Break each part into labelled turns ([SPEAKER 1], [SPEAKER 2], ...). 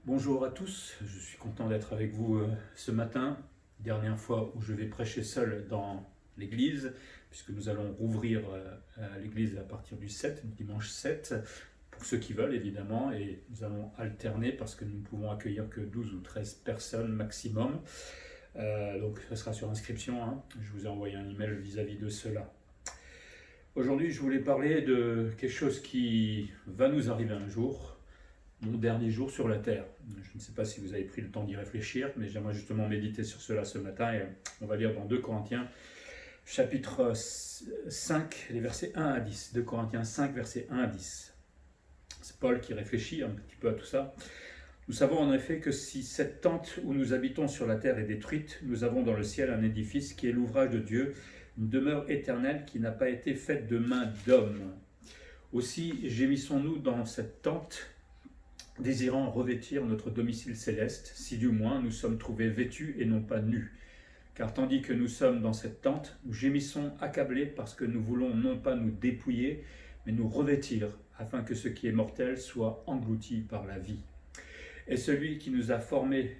[SPEAKER 1] Bonjour à tous, je suis content d'être avec vous ce matin, dernière fois où je vais prêcher seul dans l'église, puisque nous allons rouvrir l'église à partir du dimanche 7, pour ceux qui veulent évidemment, et nous allons alterner parce que nous ne pouvons accueillir que 12 ou 13 personnes maximum, donc ça sera sur inscription, hein. Je vous ai envoyé un email vis-à-vis de cela. Aujourd'hui je voulais parler de quelque chose qui va nous arriver un jour, mon dernier jour sur la terre. Je ne sais pas si vous avez pris le temps d'y réfléchir, mais j'aimerais justement méditer sur cela ce matin. Et on va lire dans 2 Corinthiens, chapitre 5, les versets 1 à 10. 2 Corinthiens 5, versets 1 à 10. C'est Paul qui réfléchit un petit peu à tout ça. Nous savons en effet que si cette tente où nous habitons sur la terre est détruite, nous avons dans le ciel un édifice qui est l'ouvrage de Dieu, une demeure éternelle qui n'a pas été faite de main d'homme. Aussi gémissons-nous dans cette tente, désirant revêtir notre domicile céleste, si du moins nous sommes trouvés vêtus et non pas nus. Car tandis que nous sommes dans cette tente, nous gémissons accablés parce que nous voulons non pas nous dépouiller, mais nous revêtir, afin que ce qui est mortel soit englouti par la vie. Et celui qui nous a formés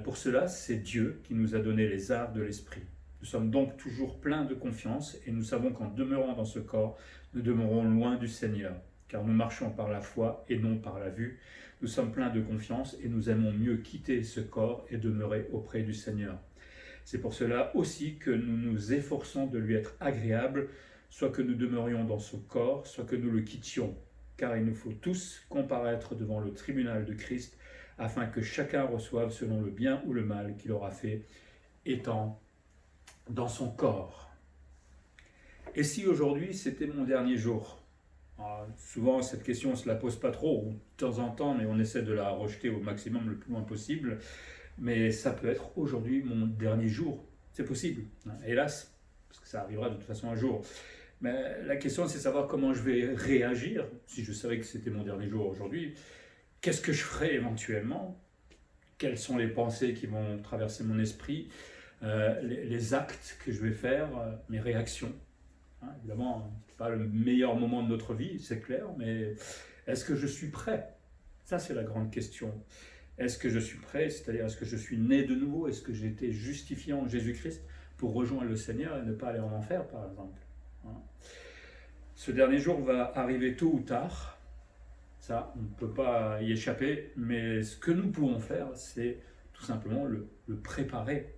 [SPEAKER 1] pour cela, c'est Dieu qui nous a donné les arts de l'esprit. Nous sommes donc toujours pleins de confiance et nous savons qu'en demeurant dans ce corps, nous demeurons loin du Seigneur. Car nous marchons par la foi et non par la vue. Nous sommes pleins de confiance et nous aimons mieux quitter ce corps et demeurer auprès du Seigneur. C'est pour cela aussi que nous nous efforçons de lui être agréables, soit que nous demeurions dans ce corps, soit que nous le quittions. Car il nous faut tous comparaître devant le tribunal de Christ, afin que chacun reçoive selon le bien ou le mal qu'il aura fait, étant dans son corps. Et si aujourd'hui c'était mon dernier jour ? Alors, souvent, cette question, on ne se la pose pas trop, ou de temps en temps, mais on essaie de la rejeter au maximum, le plus loin possible. Mais ça peut être aujourd'hui mon dernier jour. C'est possible, hein, hélas, parce que ça arrivera de toute façon un jour. Mais la question, c'est savoir comment je vais réagir. Si je savais que c'était mon dernier jour aujourd'hui, qu'est-ce que je ferais éventuellement ? Quelles sont les pensées qui vont traverser mon esprit ? Les actes que je vais faire, mes réactions. Évidemment, ce n'est pas le meilleur moment de notre vie, c'est clair, mais est-ce que je suis prêt ? Ça, c'est la grande question. Est-ce que je suis prêt ? C'est-à-dire, est-ce que je suis né de nouveau ? Est-ce que j'ai été justifié en Jésus-Christ pour rejoindre le Seigneur et ne pas aller en enfer, par exemple ? Ce dernier jour va arriver tôt ou tard. Ça, on ne peut pas y échapper, mais ce que nous pouvons faire, c'est tout simplement le préparer,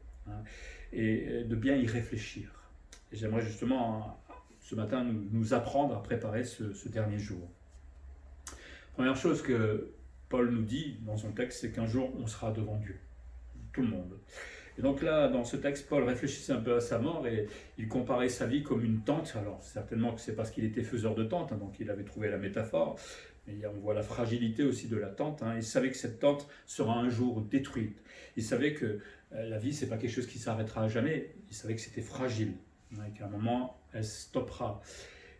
[SPEAKER 1] et de bien y réfléchir. Et j'aimerais justement ce matin nous apprendre à préparer ce dernier jour. Première chose que Paul nous dit dans son texte, c'est qu'un jour on sera devant Dieu, tout le monde. Et donc là, dans ce texte, Paul réfléchissait un peu à sa mort et il comparait sa vie comme une tente. Alors certainement que c'est parce qu'il était faiseur de tentes, donc il avait trouvé la métaphore, mais on voit la fragilité aussi de la tente. Il savait que cette tente sera un jour détruite. Il savait que la vie, c'est pas quelque chose qui s'arrêtera à jamais. Il savait que c'était fragile, et qu'à un moment, elle stoppera.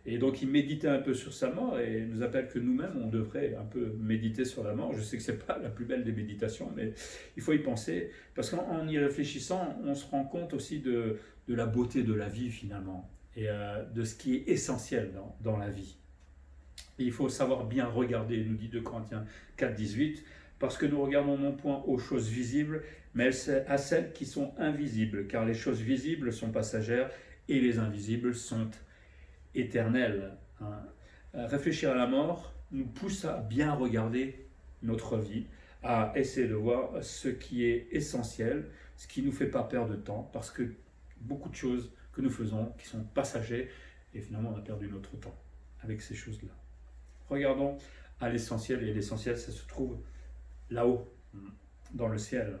[SPEAKER 1] Et donc il méditait un peu sur sa mort et il nous appelle que nous-mêmes, on devrait un peu méditer sur la mort. Je sais que ce n'est pas la plus belle des méditations, mais il faut y penser, parce qu'en y réfléchissant, on se rend compte aussi de la beauté de la vie finalement, et de ce qui est essentiel dans la vie. Et il faut savoir bien regarder, nous dit 2 Corinthiens 4, 18, parce que nous regardons non point aux choses visibles, mais à celles qui sont invisibles, car les choses visibles sont passagères et les invisibles sont éternelles. Réfléchir à la mort nous pousse à bien regarder notre vie, à essayer de voir ce qui est essentiel, ce qui ne nous fait pas perdre de temps, parce que beaucoup de choses que nous faisons qui sont passagères, et finalement on a perdu notre temps avec ces choses-là. Regardons à l'essentiel, et l'essentiel ça se trouve là-haut, dans le ciel.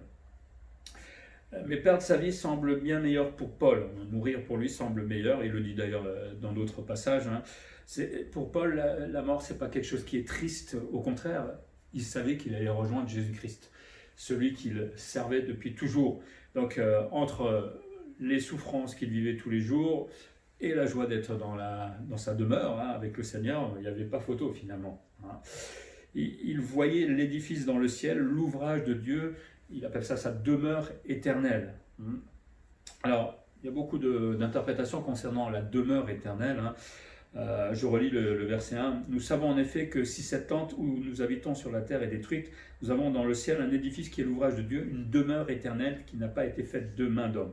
[SPEAKER 1] Mais perdre sa vie semble bien meilleur pour Paul. Mourir pour lui semble meilleur, il le dit d'ailleurs dans d'autres passages. Pour Paul, la mort, ce n'est pas quelque chose qui est triste, au contraire, il savait qu'il allait rejoindre Jésus-Christ, celui qu'il servait depuis toujours. Donc entre les souffrances qu'il vivait tous les jours et la joie d'être dans sa demeure avec le Seigneur, il n'y avait pas photo finalement. Il voyait l'édifice dans le ciel, l'ouvrage de Dieu. Il appelle ça sa demeure éternelle. Alors, il y a beaucoup d'interprétations concernant la demeure éternelle. Je relis le verset 1. « Nous savons en effet que si cette tente où nous habitons sur la terre est détruite, nous avons dans le ciel un édifice qui est l'ouvrage de Dieu, une demeure éternelle qui n'a pas été faite de main d'homme. »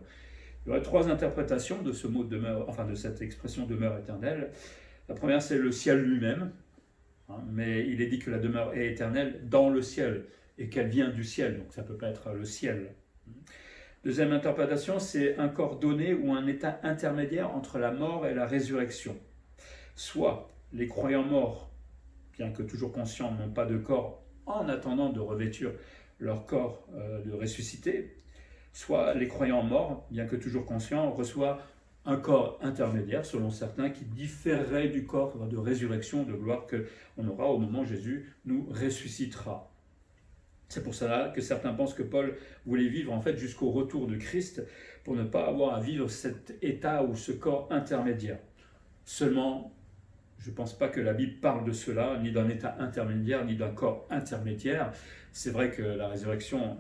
[SPEAKER 1] Il y aurait trois interprétations de ce mot demeure, enfin de cette expression demeure éternelle. La première, c'est le ciel lui-même, hein, mais il est dit que la demeure est éternelle dans le ciel et qu'elle vient du ciel, donc ça ne peut pas être le ciel. Deuxième interprétation, c'est un corps donné ou un état intermédiaire entre la mort et la résurrection. Soit les croyants morts, bien que toujours conscients, n'ont pas de corps en attendant de revêtir leur corps de ressuscité, soit les croyants morts, bien que toujours conscients, reçoivent un corps intermédiaire, selon certains, qui différerait du corps de résurrection, de gloire qu'on aura au moment où Jésus nous ressuscitera. C'est pour cela que certains pensent que Paul voulait vivre en fait jusqu'au retour de Christ pour ne pas avoir à vivre cet état ou ce corps intermédiaire. Seulement, je ne pense pas que la Bible parle de cela, ni d'un état intermédiaire, ni d'un corps intermédiaire. C'est vrai que la résurrection,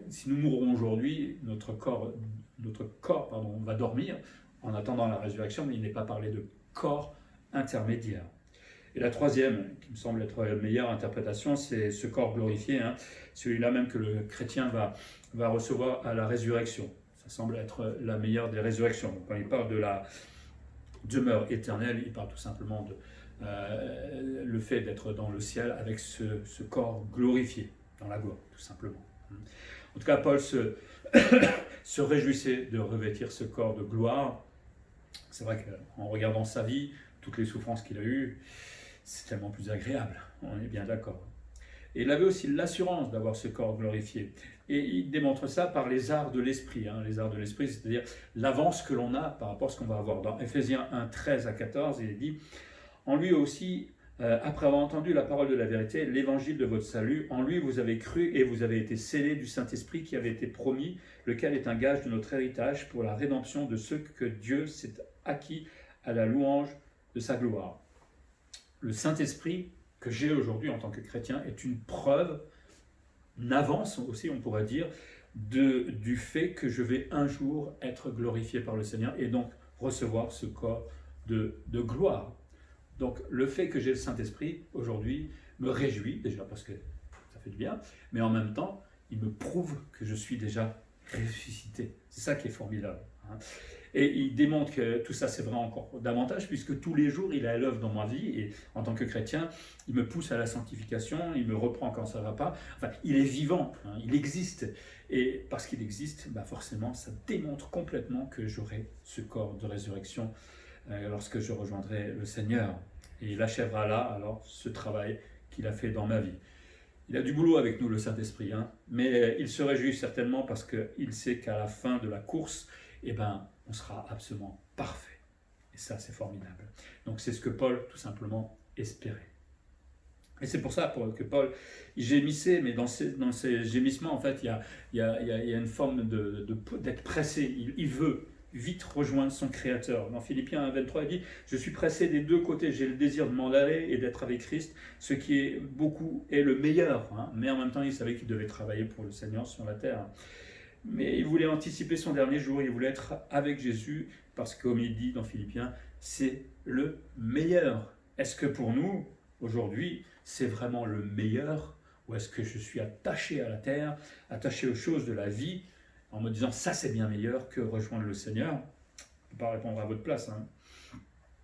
[SPEAKER 1] si nous mourrons aujourd'hui, notre corps va dormir en attendant la résurrection, mais il n'est pas parlé de corps intermédiaire. Et la troisième, qui me semble être la meilleure interprétation, c'est ce corps glorifié, hein, celui-là même que le chrétien va recevoir à la résurrection. Ça semble être la meilleure des résurrections. Donc, quand il parle de la demeure éternelle, il parle tout simplement de le fait d'être dans le ciel avec ce corps glorifié, dans la gloire, tout simplement. En tout cas, Paul se réjouissait de revêtir ce corps de gloire. C'est vrai qu'en regardant sa vie, toutes les souffrances qu'il a eues, c'est tellement plus agréable, on est bien d'accord. Et il avait aussi l'assurance d'avoir ce corps glorifié. Et il démontre ça par les arts de l'esprit. Hein. Les arts de l'esprit, c'est-à-dire l'avance que l'on a par rapport à ce qu'on va avoir. Dans Ephésiens 1, 13 à 14, il est dit « En lui aussi, après avoir entendu la parole de la vérité, l'évangile de votre salut, en lui vous avez cru et vous avez été scellés du Saint-Esprit qui avait été promis, lequel est un gage de notre héritage pour la rédemption de ceux que Dieu s'est acquis à la louange de sa gloire. » Le Saint-Esprit que j'ai aujourd'hui en tant que chrétien est une preuve, une avance aussi, on pourrait dire, du fait que je vais un jour être glorifié par le Seigneur et donc recevoir ce corps de gloire. Donc le fait que j'ai le Saint-Esprit aujourd'hui me réjouit, déjà parce que ça fait du bien, mais en même temps, il me prouve que je suis déjà ressuscité. C'est ça qui est formidable. Hein. Et il démontre que tout ça c'est vrai encore davantage, puisque tous les jours il est à l'œuvre dans ma vie, et en tant que chrétien, il me pousse à la sanctification, il me reprend quand ça ne va pas. Enfin, il est vivant, hein, il existe. Et parce qu'il existe, forcément, ça démontre complètement que j'aurai ce corps de résurrection lorsque je rejoindrai le Seigneur. Et il achèvera là, alors, ce travail qu'il a fait dans ma vie. Il a du boulot avec nous, le Saint-Esprit, hein, mais il se réjouit certainement parce qu'il sait qu'à la fin de la course, on sera absolument parfait. Et ça, c'est formidable. Donc, c'est ce que Paul, tout simplement, espérait. Et c'est pour ça que Paul, il gémissait, mais dans ces gémissements, en fait, il y a une forme d'être pressé. Il veut vite rejoindre son Créateur. Dans Philippiens 1, 23, il dit « Je suis pressé des deux côtés, j'ai le désir de m'en aller et d'être avec Christ, ce qui est beaucoup est le meilleur. Hein. » Mais en même temps, il savait qu'il devait travailler pour le Seigneur sur la terre. Mais il voulait anticiper son dernier jour, il voulait être avec Jésus, parce que comme il dit dans Philippiens, c'est le meilleur. Est-ce que pour nous, aujourd'hui, c'est vraiment le meilleur, ou est-ce que je suis attaché à la terre, attaché aux choses de la vie, en me disant ça c'est bien meilleur que rejoindre le Seigneur? Je ne peux pas répondre à votre place. Hein.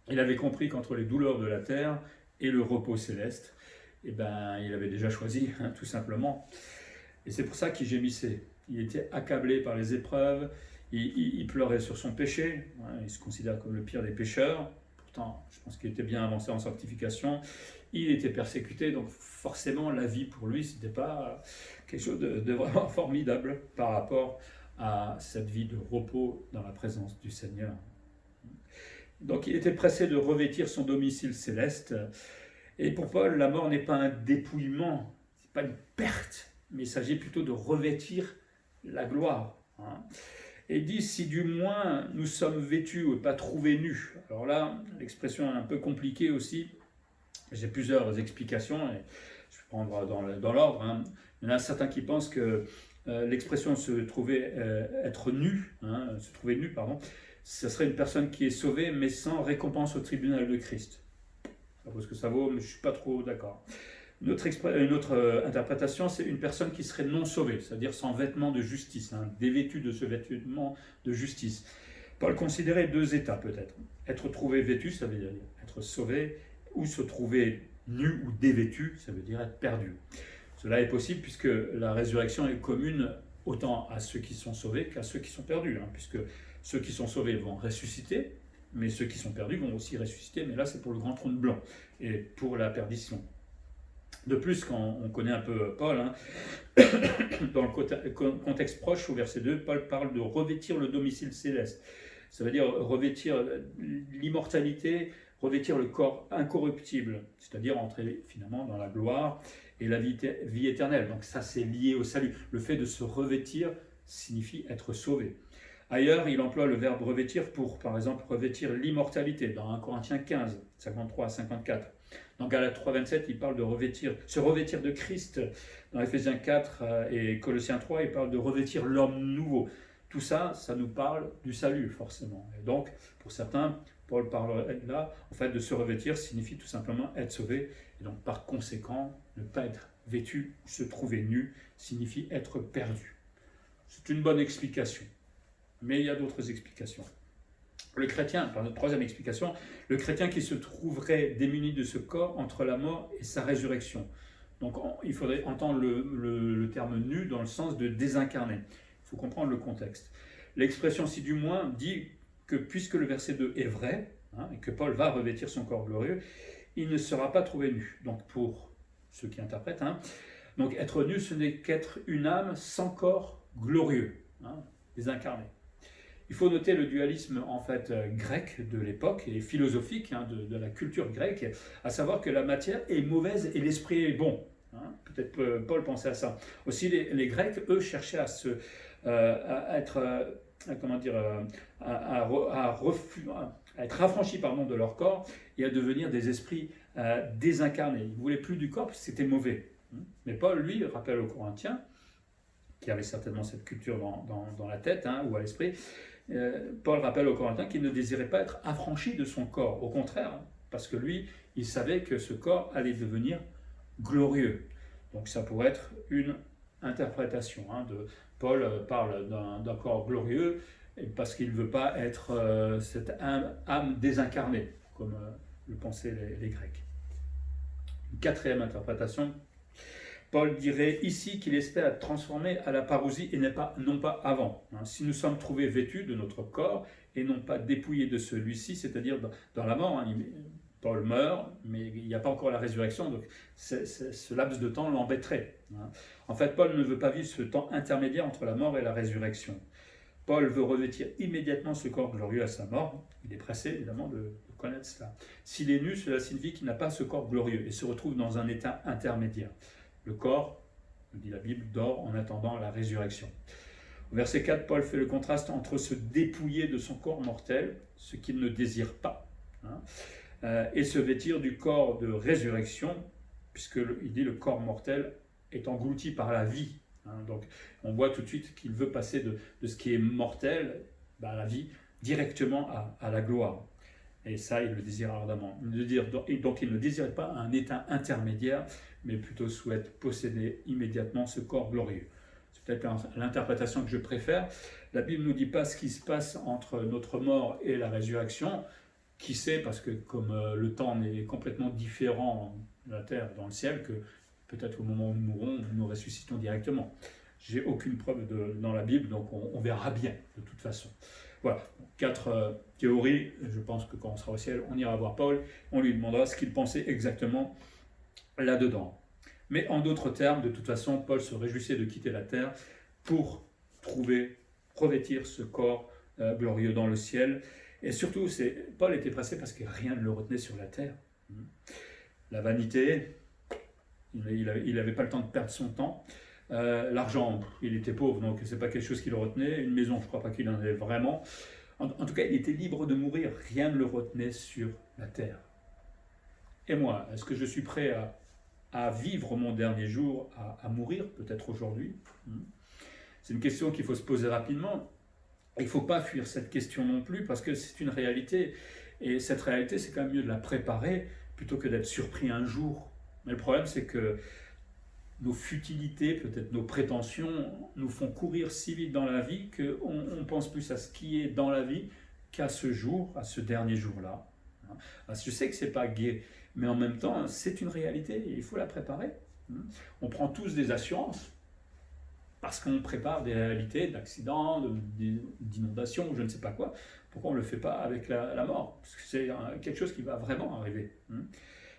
[SPEAKER 1] Il avait compris qu'entre les douleurs de la terre et le repos céleste, il avait déjà choisi, hein, tout simplement. Et c'est pour ça qu'il gémissait. Il était accablé par les épreuves, il pleurait sur son péché, hein, il se considère comme le pire des pécheurs. Pourtant, je pense qu'il était bien avancé en sanctification. Il était persécuté, donc forcément, la vie pour lui, ce n'était pas quelque chose de vraiment formidable par rapport à cette vie de repos dans la présence du Seigneur. Donc, il était pressé de revêtir son domicile céleste. Et pour Paul, la mort n'est pas un dépouillement, ce n'est pas une perte, mais il s'agit plutôt de revêtir la gloire. Hein. Et il dit, si du moins nous sommes vêtus et pas trouvés nus. Alors là, l'expression est un peu compliquée aussi. J'ai plusieurs explications, et je vais prendre dans l'ordre. Hein. Il y en a certains qui pensent que l'expression se trouver nu, Ce serait une personne qui est sauvée, mais sans récompense au tribunal de Christ. Ça vaut ce que ça vaut, mais je ne suis pas trop d'accord. Une autre interprétation, c'est une personne qui serait non sauvée, c'est-à-dire sans vêtement de justice, dévêtue de ce vêtement de justice. Paul considérait deux états peut-être. Être trouvé vêtu, ça veut dire être sauvé, ou se trouver nu ou dévêtu, ça veut dire être perdu. Cela est possible puisque la résurrection est commune autant à ceux qui sont sauvés qu'à ceux qui sont perdus, puisque ceux qui sont sauvés vont ressusciter, mais ceux qui sont perdus vont aussi ressusciter, mais là c'est pour le grand trône blanc et pour la perdition. De plus, quand on connaît un peu Paul, dans le contexte proche, au verset 2, Paul parle de revêtir le domicile céleste. Ça veut dire revêtir l'immortalité, revêtir le corps incorruptible, c'est-à-dire entrer finalement dans la gloire et la vie éternelle. Donc ça, c'est lié au salut. Le fait de se revêtir signifie être sauvé. Ailleurs, il emploie le verbe revêtir pour, par exemple, revêtir l'immortalité, dans 1 Corinthiens 15, 53 à 54. Dans Galates 3, 27, il parle de se revêtir de Christ. Dans Éphésiens 4 et Colossiens 3, il parle de revêtir l'homme nouveau. Tout ça, ça nous parle du salut, forcément. Et donc, pour certains, Paul parle là, en fait, de se revêtir signifie tout simplement être sauvé. Et donc, par conséquent, ne pas être vêtu ou se trouver nu signifie être perdu. C'est une bonne explication. Mais il y a d'autres explications. Le chrétien, par notre troisième explication, le chrétien qui se trouverait démuni de ce corps entre la mort et sa résurrection. Donc il faudrait entendre le terme nu dans le sens de désincarné. Il faut comprendre le contexte. L'expression ci du moins dit que puisque le verset 2 est vrai, et que Paul va revêtir son corps glorieux, il ne sera pas trouvé nu. Donc pour ceux qui interprètent, donc être nu, ce n'est qu'être une âme sans corps glorieux, désincarné. Il faut noter le dualisme en fait grec de l'époque et philosophique de la culture grecque, à savoir que la matière est mauvaise et l'esprit est bon. Peut-être Paul pensait à ça. Aussi les Grecs, eux, cherchaient à être affranchis de leur corps et à devenir des esprits désincarnés. Ils ne voulaient plus du corps parce que c'était mauvais. Mais Paul, lui, rappelle aux Corinthiens, qui avaient certainement cette culture dans la tête ou à l'esprit, Paul rappelle aux Corinthiens qu'il ne désirait pas être affranchi de son corps, au contraire, parce que lui, il savait que ce corps allait devenir glorieux. Donc ça pourrait être une interprétation. Paul parle d'un corps glorieux parce qu'il ne veut pas être cette âme désincarnée, comme le pensaient les Grecs. Une quatrième interprétation, Paul dirait ici qu'il espère être transformé à la parousie et non pas avant. Si nous sommes trouvés vêtus de notre corps et non pas dépouillés de celui-ci, c'est-à-dire dans la mort, Paul meurt, mais il n'y a pas encore la résurrection, donc ce laps de temps l'embêterait. En fait, Paul ne veut pas vivre ce temps intermédiaire entre la mort et la résurrection. Paul veut revêtir immédiatement ce corps glorieux à sa mort. Il est pressé, évidemment, de connaître cela. S'il est nu, cela signifie qu'il n'a pas ce corps glorieux et se retrouve dans un état intermédiaire. Le corps, nous dit la Bible, dort en attendant la résurrection. Au verset 4, Paul fait le contraste entre se dépouiller de son corps mortel, ce qu'il ne désire pas, et se vêtir du corps de résurrection, puisqu'il dit le corps mortel est englouti par la vie. Donc on voit tout de suite qu'il veut passer de ce qui est mortel, la vie, directement à la gloire. Et ça, il le désire ardemment. Donc il ne désire pas un état intermédiaire, mais plutôt souhaite posséder immédiatement ce corps glorieux. C'est peut-être l'interprétation que je préfère. La Bible ne nous dit pas ce qui se passe entre notre mort et la résurrection. Qui sait, parce que comme le temps est complètement différent de la terre dans le ciel, que peut-être au moment où nous mourrons, nous ressuscitons directement. J'ai aucune preuve dans la Bible, donc on verra bien de toute façon. Voilà, 4 théories. Je pense que quand on sera au ciel, on ira voir Paul, on lui demandera ce qu'il pensait exactement là-dedans. Mais en d'autres termes, de toute façon, Paul se réjouissait de quitter la terre pour revêtir ce corps glorieux dans le ciel. Et surtout, Paul était pressé parce que rien ne le retenait sur la terre. La vanité, il n'avait pas le temps de perdre son temps. L'argent, il était pauvre, donc ce n'est pas quelque chose qui le retenait. Une maison, je ne crois pas qu'il en avait vraiment. En tout cas, il était libre de mourir. Rien ne le retenait sur la terre. Et moi, est-ce que je suis prêt à vivre mon dernier jour, à mourir, peut-être aujourd'hui? C'est une question qu'il faut se poser rapidement. Il ne faut pas fuir cette question non plus, parce que c'est une réalité. Et cette réalité, c'est quand même mieux de la préparer plutôt que d'être surpris un jour. Mais le problème, c'est que nos futilités, peut-être nos prétentions, nous font courir si vite dans la vie qu'on pense plus à ce qui est dans la vie qu'à ce jour, à ce dernier jour-là. Je sais que c'est pas gai, mais en même temps, c'est une réalité et il faut la préparer. On prend tous des assurances parce qu'on prépare des réalités d'accidents, d'inondations, je ne sais pas quoi. Pourquoi on ne le fait pas avec la mort? Parce que c'est quelque chose qui va vraiment arriver.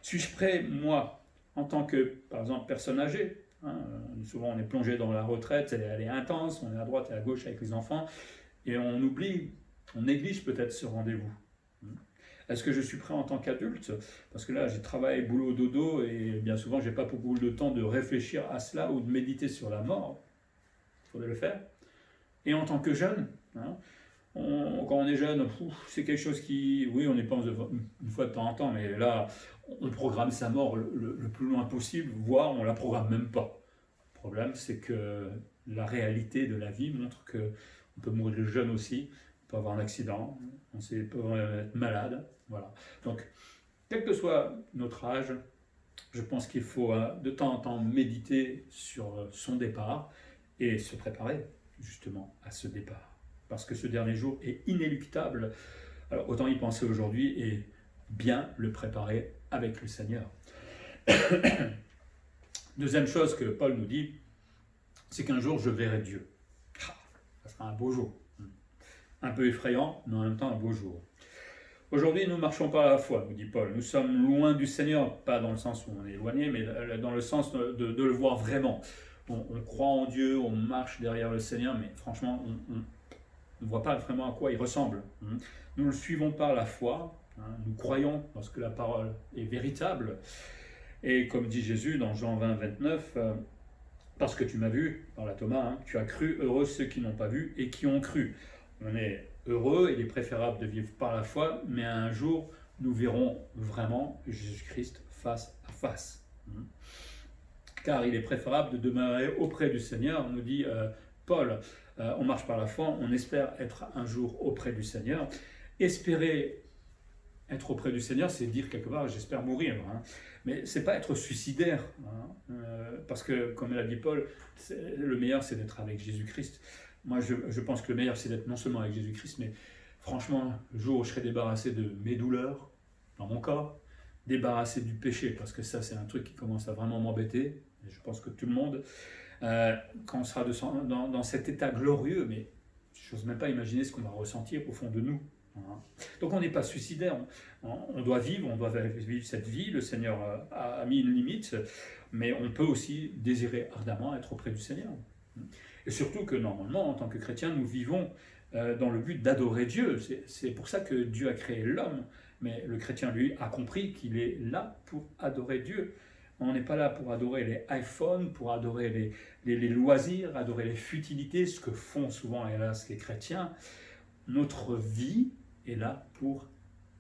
[SPEAKER 1] Suis-je prêt, moi, en tant que, par exemple, personne âgée, souvent on est plongé dans la retraite, elle est intense, on est à droite et à gauche avec les enfants, et on oublie, on néglige peut-être ce rendez-vous. Est-ce que je suis prêt en tant qu'adulte? Parce que là, j'ai travail, boulot, dodo, et bien souvent, je n'ai pas beaucoup de temps de réfléchir à cela ou de méditer sur la mort. Il faudrait le faire. Et en tant que jeune, quand on est jeune, c'est quelque chose qui, oui, on y pense une fois de temps en temps, mais là, on programme sa mort le plus loin possible, voire on ne la programme même pas. Le problème, c'est que la réalité de la vie montre qu'on peut mourir jeune aussi, on peut avoir un accident, on peut être malade, voilà. Donc, quel que soit notre âge, je pense qu'il faut de temps en temps méditer sur son départ et se préparer justement à ce départ. Parce que ce dernier jour est inéluctable. Alors autant y penser aujourd'hui et bien le préparer avec le Seigneur. Deuxième chose que Paul nous dit, c'est qu'un jour je verrai Dieu. Ça sera un beau jour. Un peu effrayant, mais en même temps un beau jour. Aujourd'hui, nous marchons par la foi, nous dit Paul. Nous sommes loin du Seigneur, pas dans le sens où on est éloigné, mais dans le sens de le voir vraiment. On croit en Dieu, on marche derrière le Seigneur, mais franchement, on ne voit pas vraiment à quoi il ressemble. Nous le suivons par la foi, nous croyons parce que la parole est véritable. Et comme dit Jésus dans Jean 20, 29, parce que tu m'as vu, parle à Thomas, tu as cru, heureux ceux qui n'ont pas vu et qui ont cru. On est heureux, il est préférable de vivre par la foi, mais un jour, nous verrons vraiment Jésus-Christ face à face. Car il est préférable de demeurer auprès du Seigneur, nous dit Paul. On marche par la foi, on espère être un jour auprès du Seigneur. Espérer être auprès du Seigneur, c'est dire quelque part, j'espère mourir. Mais ce n'est pas être suicidaire. Parce que, comme l'a dit Paul, le meilleur, c'est d'être avec Jésus-Christ. Moi, je pense que le meilleur, c'est d'être non seulement avec Jésus-Christ, mais franchement, le jour où je serai débarrassé de mes douleurs, dans mon corps, débarrassé du péché, parce que ça, c'est un truc qui commence à vraiment m'embêter. Et je pense que tout le monde, quand on sera dans cet état glorieux, mais je n'ose même pas imaginer ce qu'on va ressentir au fond de nous. Donc on n'est pas suicidaire, on doit vivre cette vie, le Seigneur a mis une limite, mais on peut aussi désirer ardemment être auprès du Seigneur. Et surtout que normalement, en tant que chrétiens, nous vivons dans le but d'adorer Dieu. C'est pour ça que Dieu a créé l'homme, mais le chrétien, lui, a compris qu'il est là pour adorer Dieu. On n'est pas là pour adorer les iPhones, pour adorer les loisirs, adorer les futilités, ce que font souvent, hélas, les chrétiens. Notre vie est là pour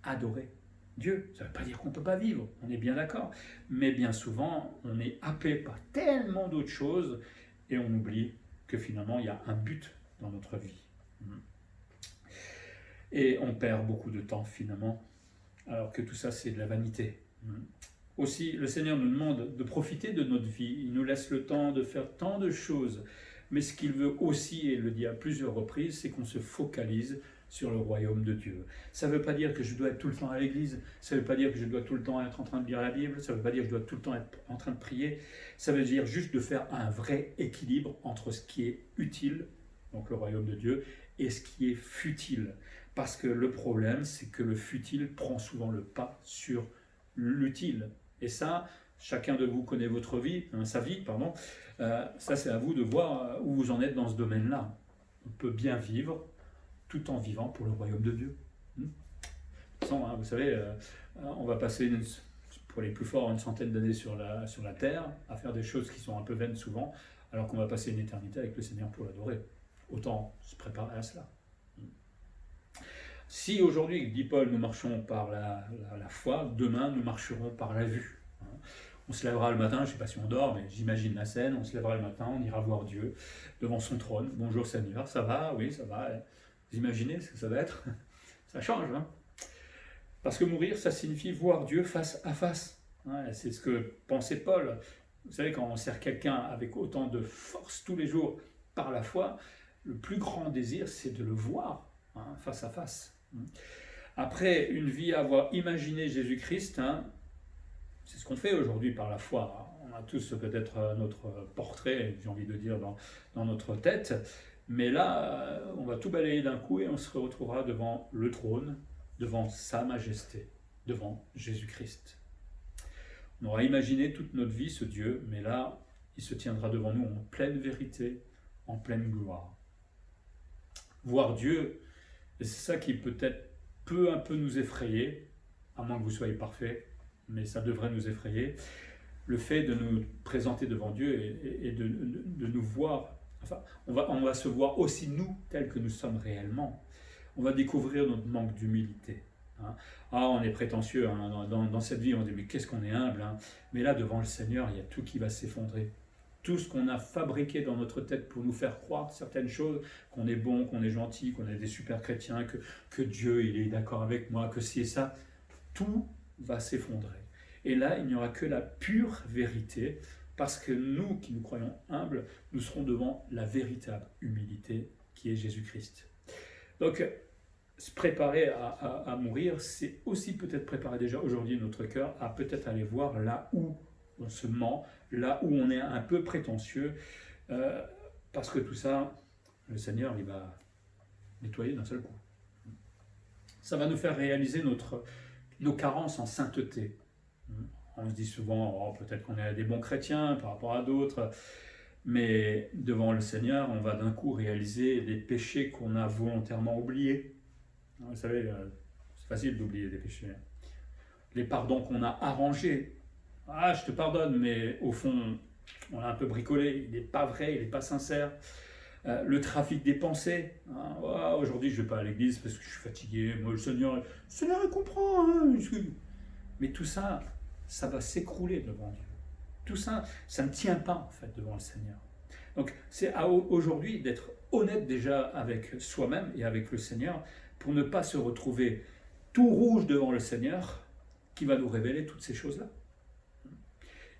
[SPEAKER 1] adorer Dieu. Ça ne veut pas dire qu'on ne peut pas vivre, on est bien d'accord. Mais bien souvent, on est happé par tellement d'autres choses et on oublie que finalement, il y a un but dans notre vie. Et on perd beaucoup de temps finalement, alors que tout ça, c'est de la vanité. Aussi, le Seigneur nous demande de profiter de notre vie. Il nous laisse le temps de faire tant de choses. Mais ce qu'il veut aussi, et il le dit à plusieurs reprises, c'est qu'on se focalise sur le royaume de Dieu. Ça ne veut pas dire que je dois être tout le temps à l'église, ça ne veut pas dire que je dois tout le temps être en train de lire la Bible, ça ne veut pas dire que je dois tout le temps être en train de prier, ça veut dire juste de faire un vrai équilibre entre ce qui est utile, donc le royaume de Dieu, et ce qui est futile. Parce que le problème, c'est que le futile prend souvent le pas sur l'utile. Et ça, chacun de vous connaît votre vie, sa vie, pardon. Ça, c'est à vous de voir où vous en êtes dans ce domaine-là. On peut bien vivre tout en vivant pour le royaume de Dieu. Vous savez, on va passer, pour les plus forts, une centaine d'années sur la terre, à faire des choses qui sont un peu vaines souvent, alors qu'on va passer une éternité avec le Seigneur pour l'adorer. Autant se préparer à cela. Si aujourd'hui, dit Paul, nous marchons par la foi, demain nous marcherons par la vue. On se lèvera le matin, je ne sais pas si on dort, mais j'imagine la scène, on se lèvera le matin, on ira voir Dieu devant son trône. Bonjour Seigneur, ça va? Oui, ça va. Vous imaginez ce que ça va être? Ça change, hein? Parce que mourir, ça signifie voir Dieu face à face. Ouais, c'est ce que pensait Paul. Vous savez, quand on sert quelqu'un avec autant de force tous les jours par la foi, le plus grand désir, c'est de le voir, hein, face à face. Après une vie à avoir imaginé Jésus-Christ, hein, c'est ce qu'on fait aujourd'hui par la foi. On a tous peut-être notre portrait, j'ai envie de dire, dans notre tête. Mais là, on va tout balayer d'un coup et on se retrouvera devant le trône, devant sa majesté, devant Jésus-Christ. On aura imaginé toute notre vie ce Dieu, mais là, il se tiendra devant nous en pleine vérité, en pleine gloire. Voir Dieu, et c'est ça qui peut-être peut un peu nous effrayer, à moins que vous soyez parfait, mais ça devrait nous effrayer, le fait de nous présenter devant Dieu et de nous voir, enfin, on va se voir aussi nous, tels que nous sommes réellement. On va découvrir notre manque d'humilité. Hein. Ah, on est prétentieux, hein, dans cette vie, on dit mais qu'est-ce qu'on est humble, hein. Mais là, devant le Seigneur, il y a tout qui va s'effondrer. Tout ce qu'on a fabriqué dans notre tête pour nous faire croire certaines choses, qu'on est bon, qu'on est gentil, qu'on est des super chrétiens, que Dieu il est d'accord avec moi, que si et ça, tout va s'effondrer. Et là, il n'y aura que la pure vérité, parce que nous, qui nous croyons humbles, nous serons devant la véritable humilité qui est Jésus-Christ. Donc, se préparer à mourir, c'est aussi peut-être préparer déjà aujourd'hui notre cœur à peut-être aller voir là où on se ment, là où on est un peu prétentieux, parce que tout ça, le Seigneur, il va nettoyer d'un seul coup. Ça va nous faire réaliser nos carences en sainteté. On se dit souvent, oh, peut-être qu'on est des bons chrétiens par rapport à d'autres, mais devant le Seigneur, on va d'un coup réaliser des péchés qu'on a volontairement oubliés. Vous savez, c'est facile d'oublier des péchés. Les pardons qu'on a arrangés. Ah, je te pardonne, mais au fond, on l'a un peu bricolé, il n'est pas vrai, il n'est pas sincère. Le trafic des pensées. Hein, oh, aujourd'hui, je ne vais pas à l'église parce que je suis fatigué. Moi, le Seigneur il comprend. Hein, mais tout ça, ça va s'écrouler devant Dieu. Tout ça, ça ne tient pas en fait devant le Seigneur. Donc, c'est aujourd'hui d'être honnête déjà avec soi-même et avec le Seigneur pour ne pas se retrouver tout rouge devant le Seigneur qui va nous révéler toutes ces choses-là.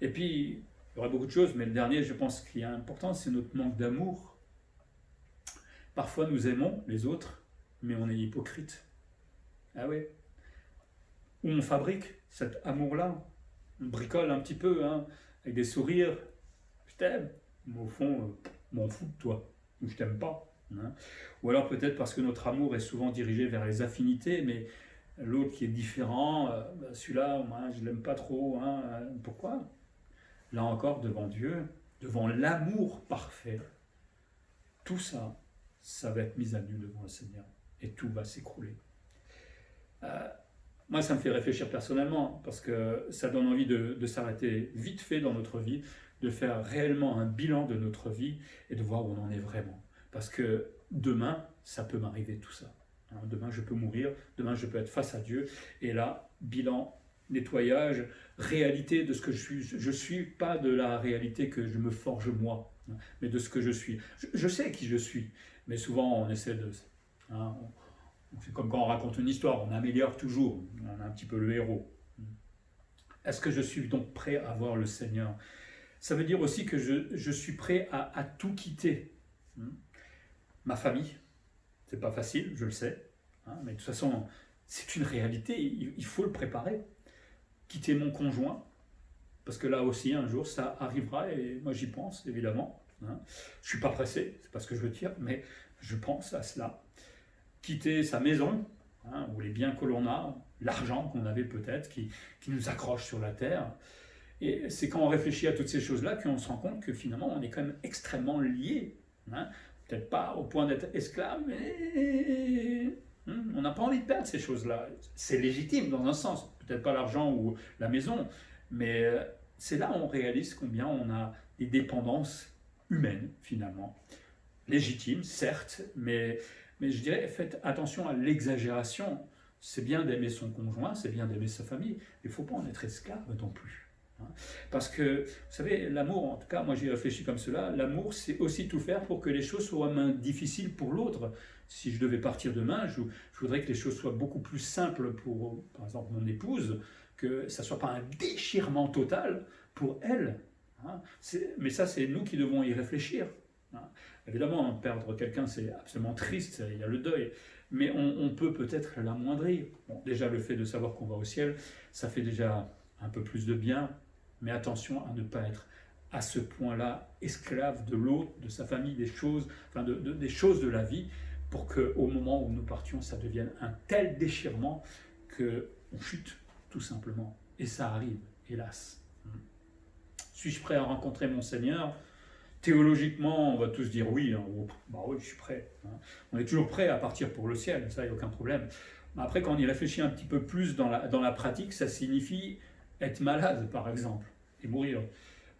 [SPEAKER 1] Et puis, il y aura beaucoup de choses, mais le dernier, je pense, qui est important, c'est notre manque d'amour. Parfois, nous aimons les autres, mais on est hypocrite. Ah oui. Ou on fabrique cet amour-là. On bricole un petit peu, hein, avec des sourires. Je t'aime. Mais au fond, m'en fous de toi. Ou je t'aime pas. Hein. Ou alors peut-être parce que notre amour est souvent dirigé vers les affinités, mais l'autre qui est différent, celui-là, moi, je l'aime pas trop. Hein, pourquoi? Là encore, devant Dieu, devant l'amour parfait, tout ça, ça va être mis à nu devant le Seigneur. Et tout va s'écrouler. Moi, ça me fait réfléchir personnellement, parce que ça donne envie de s'arrêter vite fait dans notre vie, de faire réellement un bilan de notre vie et de voir où on en est vraiment. Parce que demain, ça peut m'arriver tout ça. Hein, demain, je peux mourir, demain, je peux être face à Dieu, et là, bilan, nettoyage, réalité de ce que je suis. Je ne suis pas de la réalité que je me forge moi, hein, mais de ce que je suis. Je sais qui je suis, mais souvent, on essaie de... Hein, c'est comme quand on raconte une histoire, on améliore toujours, on a un petit peu le héros. Est-ce que je suis donc prêt à voir le Seigneur? Ça veut dire aussi que je suis prêt à tout quitter. Ma famille, c'est pas facile, je le sais, hein, mais de toute façon, c'est une réalité, il faut le préparer. Quitter mon conjoint, parce que là aussi, un jour, ça arrivera, et moi j'y pense, évidemment. Hein. Je suis pas pressé, c'est pas ce que je veux dire, mais je pense à cela. Quitter sa maison, hein, ou les biens que l'on a, l'argent qu'on avait peut-être, qui nous accroche sur la terre. Et c'est quand on réfléchit à toutes ces choses-là qu'on se rend compte que finalement on est quand même extrêmement liés. Hein. Peut-être pas au point d'être esclave, mais on n'a pas envie de perdre ces choses-là. C'est légitime dans un sens, peut-être pas l'argent ou la maison, mais c'est là où on réalise combien on a des dépendances humaines finalement. Légitimes, certes, mais je dirais, faites attention à l'exagération. C'est bien d'aimer son conjoint, c'est bien d'aimer sa famille, mais il ne faut pas en être esclave non plus. hein. Parce que, vous savez, l'amour, en tout cas, moi j'y réfléchis comme cela, l'amour, c'est aussi tout faire pour que les choses soient moins difficiles pour l'autre. Si je devais partir demain, je voudrais que les choses soient beaucoup plus simples pour, par exemple, mon épouse, que ça ne soit pas un déchirement total pour elle, hein. Mais ça, c'est nous qui devons y réfléchir, hein. Évidemment, perdre quelqu'un, c'est absolument triste, il y a le deuil, mais on peut peut-être l'amoindrir. Bon, déjà, le fait de savoir qu'on va au ciel, ça fait déjà un peu plus de bien, mais attention à ne pas être à ce point-là esclave de l'autre, de sa famille, des choses, enfin des choses de la vie, pour qu'au moment où nous partions, ça devienne un tel déchirement qu'on chute, tout simplement. Et ça arrive, hélas. Suis-je prêt à rencontrer mon Seigneur? Théologiquement, on va tous dire oui, hein. Bah oui, je suis prêt, hein. On est toujours prêt à partir pour le ciel, ça, il n'y a aucun problème. Mais après, quand on y réfléchit un petit peu plus dans la pratique, ça signifie être malade, par exemple, et mourir,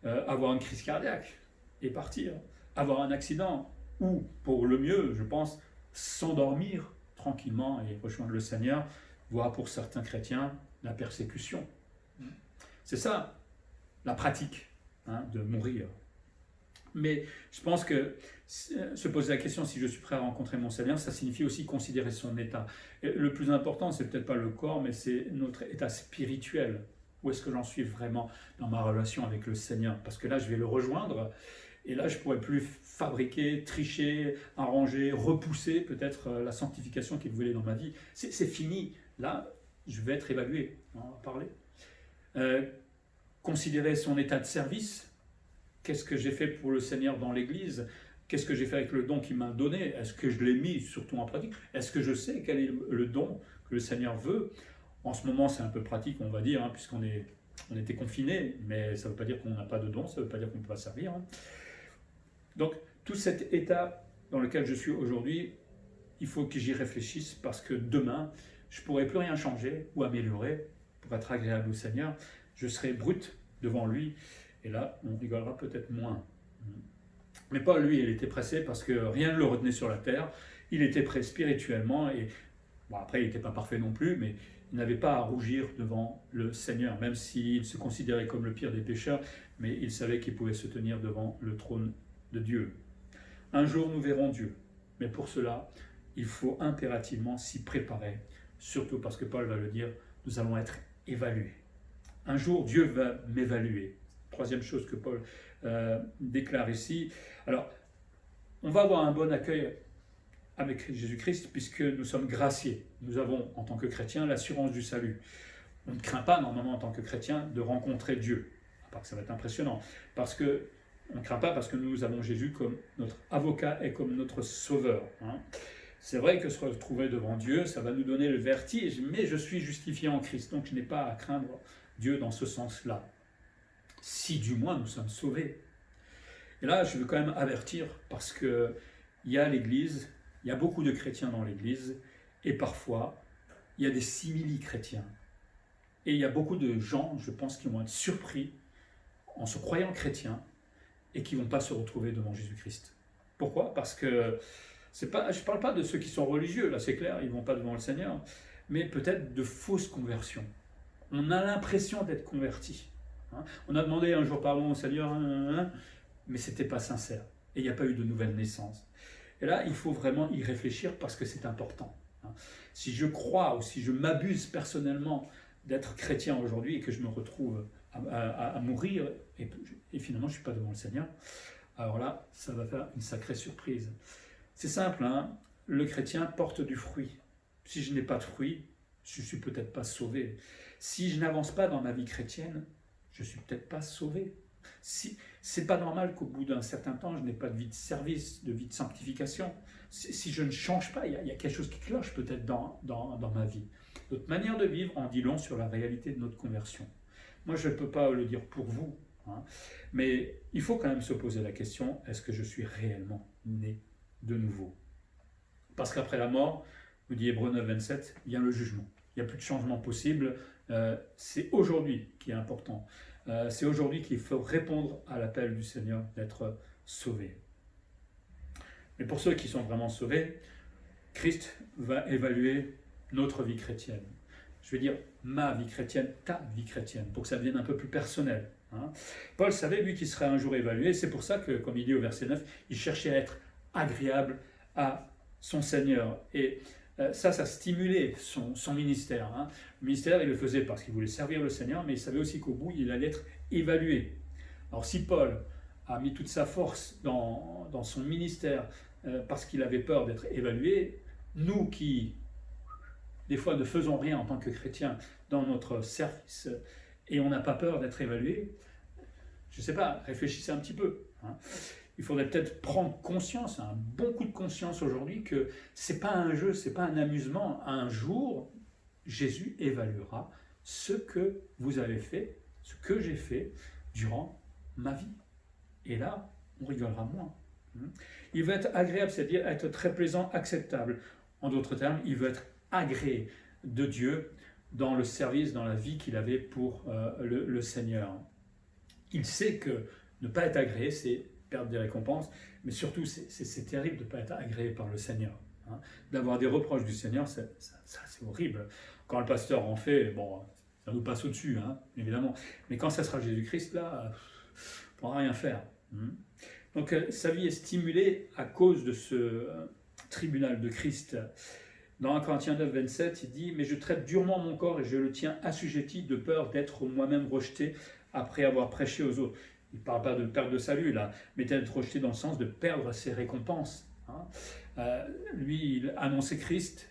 [SPEAKER 1] avoir une crise cardiaque et partir, avoir un accident, ou, pour le mieux, je pense, s'endormir tranquillement et rejoindre le Seigneur, voire pour certains chrétiens, la persécution. C'est ça, la pratique, hein, de mourir. Mais je pense que se poser la question si je suis prêt à rencontrer mon Seigneur, ça signifie aussi considérer son état. Et le plus important, c'est peut-être pas le corps, mais c'est notre état spirituel. Où est-ce que j'en suis vraiment dans ma relation avec le Seigneur? Parce que là, je vais le rejoindre, et là, je ne pourrai plus fabriquer, tricher, arranger, repousser peut-être la sanctification qu'il voulait dans ma vie. C'est fini. Là, je vais être évalué. On va parler. Considérer son état de service. Qu'est-ce que j'ai fait pour le Seigneur dans l'Église? Qu'est-ce que j'ai fait avec le don qu'il m'a donné? Est-ce que je l'ai mis surtout en pratique? Est-ce que je sais quel est le don que le Seigneur veut? En ce moment, c'est un peu pratique, on va dire, hein, puisqu'on était confinés, mais ça ne veut pas dire qu'on n'a pas de don, ça ne veut pas dire qu'on ne peut pas servir, hein. Donc, tout cet état dans lequel je suis aujourd'hui, il faut que j'y réfléchisse parce que demain, je ne pourrai plus rien changer ou améliorer pour être agréable au Seigneur. Je serai brut devant lui. Et là, on rigolera peut-être moins. Mais Paul, lui, il était pressé parce que rien ne le retenait sur la terre. Il était prêt spirituellement. Et bon, après, il n'était pas parfait non plus, mais il n'avait pas à rougir devant le Seigneur, même s'il se considérait comme le pire des pécheurs, mais il savait qu'il pouvait se tenir devant le trône de Dieu. Un jour, nous verrons Dieu. Mais pour cela, il faut impérativement s'y préparer. Surtout parce que Paul va le dire, nous allons être évalués. Un jour, Dieu va m'évaluer. Troisième chose que Paul déclare ici. Alors, on va avoir un bon accueil avec Jésus-Christ puisque nous sommes graciés. Nous avons, en tant que chrétiens, l'assurance du salut. On ne craint pas, normalement, en tant que chrétien, de rencontrer Dieu. À part que ça va être impressionnant. Parce que, on ne craint pas parce que nous avons Jésus comme notre avocat et comme notre sauveur, hein. C'est vrai que se retrouver devant Dieu, ça va nous donner le vertige, mais je suis justifié en Christ, donc je n'ai pas à craindre Dieu dans ce sens-là. Si du moins nous sommes sauvés. Et là, je veux quand même avertir, parce qu'il y a l'Église, il y a beaucoup de chrétiens dans l'Église, et parfois, il y a des simili-chrétiens. Et il y a beaucoup de gens, je pense, qui vont être surpris en se croyant chrétiens, et qui ne vont pas se retrouver devant Jésus-Christ. Pourquoi? Parce que, je ne parle pas de ceux qui sont religieux, là c'est clair, ils ne vont pas devant le Seigneur, mais peut-être de fausses conversions. On a l'impression d'être converti. On a demandé un jour pardon au Seigneur, mais ce n'était pas sincère. Et il n'y a pas eu de nouvelle naissance. Et là, il faut vraiment y réfléchir parce que c'est important. Si je crois ou si je m'abuse personnellement d'être chrétien aujourd'hui et que je me retrouve à mourir et finalement je ne suis pas devant le Seigneur, alors là, ça va faire une sacrée surprise. C'est simple, hein, le chrétien porte du fruit. Si je n'ai pas de fruit, je ne suis peut-être pas sauvé. Si je n'avance pas dans ma vie chrétienne, je ne suis peut-être pas sauvé. C'est pas normal qu'au bout d'un certain temps, je n'ai pas de vie de service, de vie de sanctification. Si je ne change pas, il y a quelque chose qui cloche peut-être dans ma vie. Notre manière de vivre en dit long sur la réalité de notre conversion. Moi, je ne peux pas le dire pour vous, hein, mais il faut quand même se poser la question, est-ce que je suis réellement né de nouveau? Parce qu'après la mort, nous dit Hébreux 9, 27, vient le jugement. Il n'y a plus de changement possible. C'est aujourd'hui qui est important. C'est aujourd'hui qu'il faut répondre à l'appel du Seigneur d'être sauvé. Mais pour ceux qui sont vraiment sauvés, Christ va évaluer notre vie chrétienne. je vais dire ma vie chrétienne, ta vie chrétienne, pour que ça devienne un peu plus personnel. Hein. Paul savait, lui, qu'il serait un jour évalué. C'est pour ça que, comme il dit au verset 9, il cherchait à être agréable à son Seigneur. Et ça stimulait son ministère. Hein. Le ministère, il le faisait parce qu'il voulait servir le Seigneur, mais il savait aussi qu'au bout, il allait être évalué. Alors si Paul a mis toute sa force dans son ministère parce qu'il avait peur d'être évalué, nous qui, des fois, ne faisons rien en tant que chrétiens dans notre service et on n'a pas peur d'être évalué, je ne sais pas, réfléchissez un petit peu. Hein. Il faudrait peut-être prendre conscience, un bon coup de conscience aujourd'hui, que ce n'est pas un jeu, ce n'est pas un amusement. Un jour, Jésus évaluera ce que vous avez fait, ce que j'ai fait durant ma vie. Et là, on rigolera moins. Il veut être agréable, c'est-à-dire être très plaisant, acceptable. En d'autres termes, il veut être agréé de Dieu dans le service, dans la vie qu'il avait pour le Seigneur. Il sait que ne pas être agréé, c'est perdre des récompenses, mais surtout, c'est terrible de ne pas être agréé par le Seigneur. Hein. D'avoir des reproches du Seigneur, ça c'est horrible. Quand le pasteur en fait, bon, ça nous passe au-dessus, hein, évidemment. Mais quand ça sera Jésus-Christ, là, on ne pourra rien faire. Donc, sa vie est stimulée à cause de ce tribunal de Christ. Dans 1 Corinthiens 9, 27, il dit « Mais je traite durement mon corps et je le tiens assujetti de peur d'être moi-même rejeté après avoir prêché aux autres. » Il ne parle pas de perte de salut, là, mais d'être rejeté dans le sens de perdre ses récompenses. Hein. Lui, il annonçait Christ.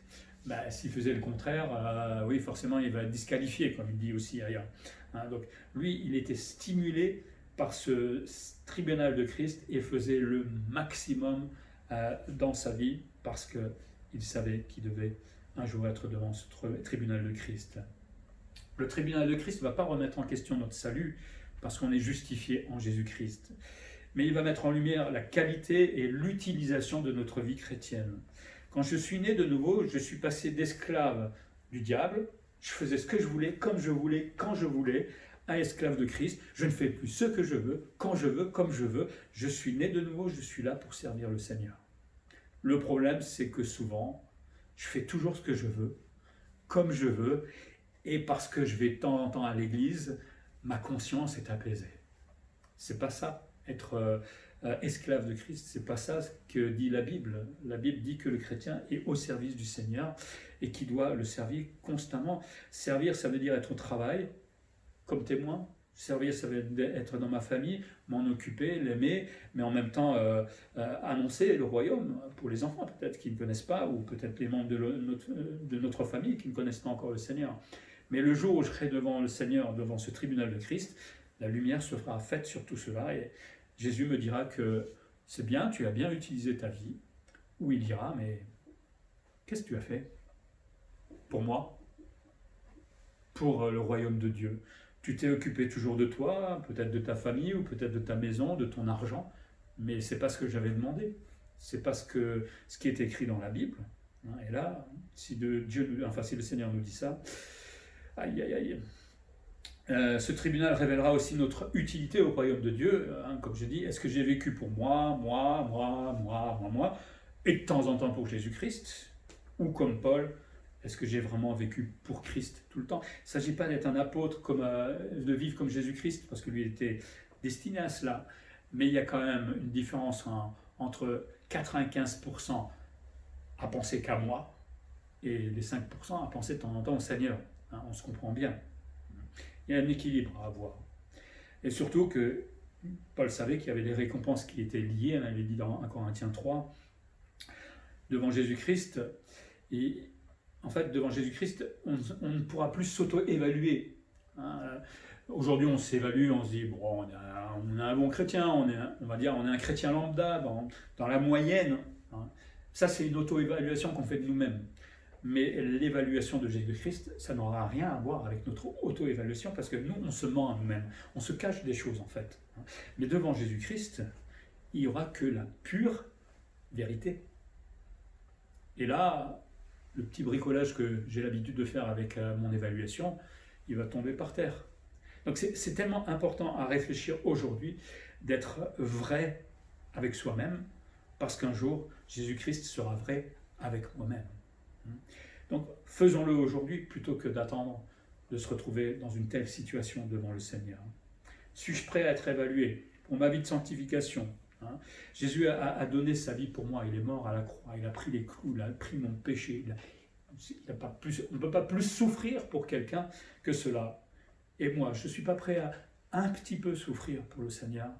[SPEAKER 1] S'il faisait le contraire, oui, forcément, il va être disqualifié, comme il dit aussi ailleurs. Hein, donc, lui, il était stimulé par ce tribunal de Christ et faisait le maximum dans sa vie parce qu'il savait qu'il devait un jour être devant ce tribunal de Christ. Le tribunal de Christ ne va pas remettre en question notre salut parce qu'on est justifié en Jésus-Christ, mais il va mettre en lumière la qualité et l'utilisation de notre vie chrétienne. Quand je suis né de nouveau, je suis passé d'esclave du diable, je faisais ce que je voulais, comme je voulais, quand je voulais, à esclave de Christ. Je ne fais plus ce que je veux, quand je veux, comme je veux. Je suis né de nouveau, je suis là pour servir le Seigneur. Le problème, c'est que souvent, je fais toujours ce que je veux, comme je veux, et parce que je vais de temps en temps à l'église, ma conscience est apaisée. C'est pas ça, être esclave de Christ, c'est pas ça que dit la Bible. La Bible dit que le chrétien est au service du Seigneur et qu'il doit le servir constamment. Servir, ça veut dire être au travail, comme témoin. Servir, ça veut être dans ma famille, m'en occuper, l'aimer, mais en même temps annoncer le royaume pour les enfants, peut-être qui ne connaissent pas, ou peut-être les membres de notre famille qui ne connaissent pas encore le Seigneur. Mais le jour où je serai devant le Seigneur, devant ce tribunal de Christ, la lumière sera faite sur tout cela, et Jésus me dira que c'est bien, tu as bien utilisé ta vie, ou il dira, mais qu'est-ce que tu as fait pour moi, pour le royaume de Dieu? Tu t'es occupé toujours de toi, peut-être de ta famille, ou peut-être de ta maison, de ton argent, mais ce n'est pas ce que j'avais demandé. C'est pas ce qui est écrit dans la Bible. Et là, si le Seigneur nous dit ça, aïe, aïe, aïe. Ce tribunal révélera aussi notre utilité au royaume de Dieu. Comme je dis, est-ce que j'ai vécu pour moi, et de temps en temps pour Jésus-Christ, ou comme Paul, est-ce que j'ai vraiment vécu pour Christ tout le temps? Il ne s'agit pas d'être un apôtre, de vivre comme Jésus-Christ, parce que lui était destiné à cela. Mais il y a quand même une différence entre 95% à penser qu'à moi, et les 5% à penser de temps en temps au Seigneur. On se comprend bien. Il y a un équilibre à avoir. Et surtout que Paul savait qu'il y avait des récompenses qui étaient liées, on avait dit dans 1 Corinthiens 3, devant Jésus-Christ. Et en fait, devant Jésus-Christ, on ne pourra plus s'auto-évaluer. Aujourd'hui, on s'évalue, on se dit, bon, on est un bon chrétien, on est un chrétien lambda, dans la moyenne. Ça, c'est une auto-évaluation qu'on fait de nous-mêmes. Mais l'évaluation de Jésus-Christ, ça n'aura rien à voir avec notre auto-évaluation, parce que nous, on se ment à nous-mêmes, on se cache des choses en fait. Mais devant Jésus-Christ, il n'y aura que la pure vérité. Et là, le petit bricolage que j'ai l'habitude de faire avec mon évaluation, il va tomber par terre. Donc c'est tellement important à réfléchir aujourd'hui d'être vrai avec soi-même, parce qu'un jour, Jésus-Christ sera vrai avec moi-même. Donc faisons-le aujourd'hui plutôt que d'attendre de se retrouver dans une telle situation devant le Seigneur. Suis-je prêt à être évalué pour ma vie de sanctification? Jésus a donné sa vie pour moi, il est mort à la croix, il a pris les clous, il a pris mon péché. On ne peut pas plus souffrir pour quelqu'un que cela. Et moi, je ne suis pas prêt à un petit peu souffrir pour le Seigneur,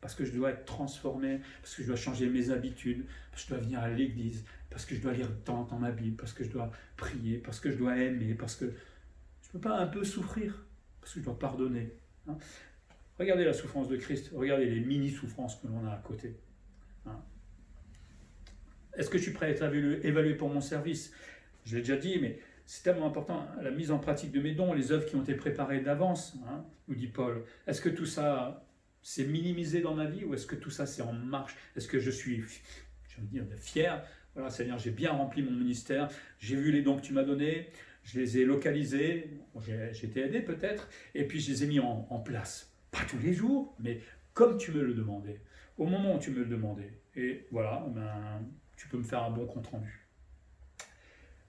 [SPEAKER 1] parce que je dois être transformé, parce que je dois changer mes habitudes, parce que je dois venir à l'église, parce que je dois lire tant dans ma Bible, parce que je dois prier, parce que je dois aimer, parce que je ne peux pas un peu souffrir, parce que je dois pardonner. Regardez la souffrance de Christ, regardez les mini-souffrances que l'on a à côté. Est-ce que je suis prêt à être évalué pour mon service? Je l'ai déjà dit, mais c'est tellement important, la mise en pratique de mes dons, les œuvres qui ont été préparées d'avance, nous dit Paul. Est-ce que tout ça, c'est minimisé dans ma vie, ou est-ce que tout ça, c'est en marche? Est-ce que je suis, je veux dire, fier? Voilà, Seigneur, j'ai bien rempli mon ministère, j'ai vu les dons que tu m'as donnés, je les ai localisés, j'ai été aidé peut-être, et puis je les ai mis en place. Pas tous les jours, mais comme tu me le demandais, au moment où tu me le demandais. Et voilà, tu peux me faire un bon compte-rendu.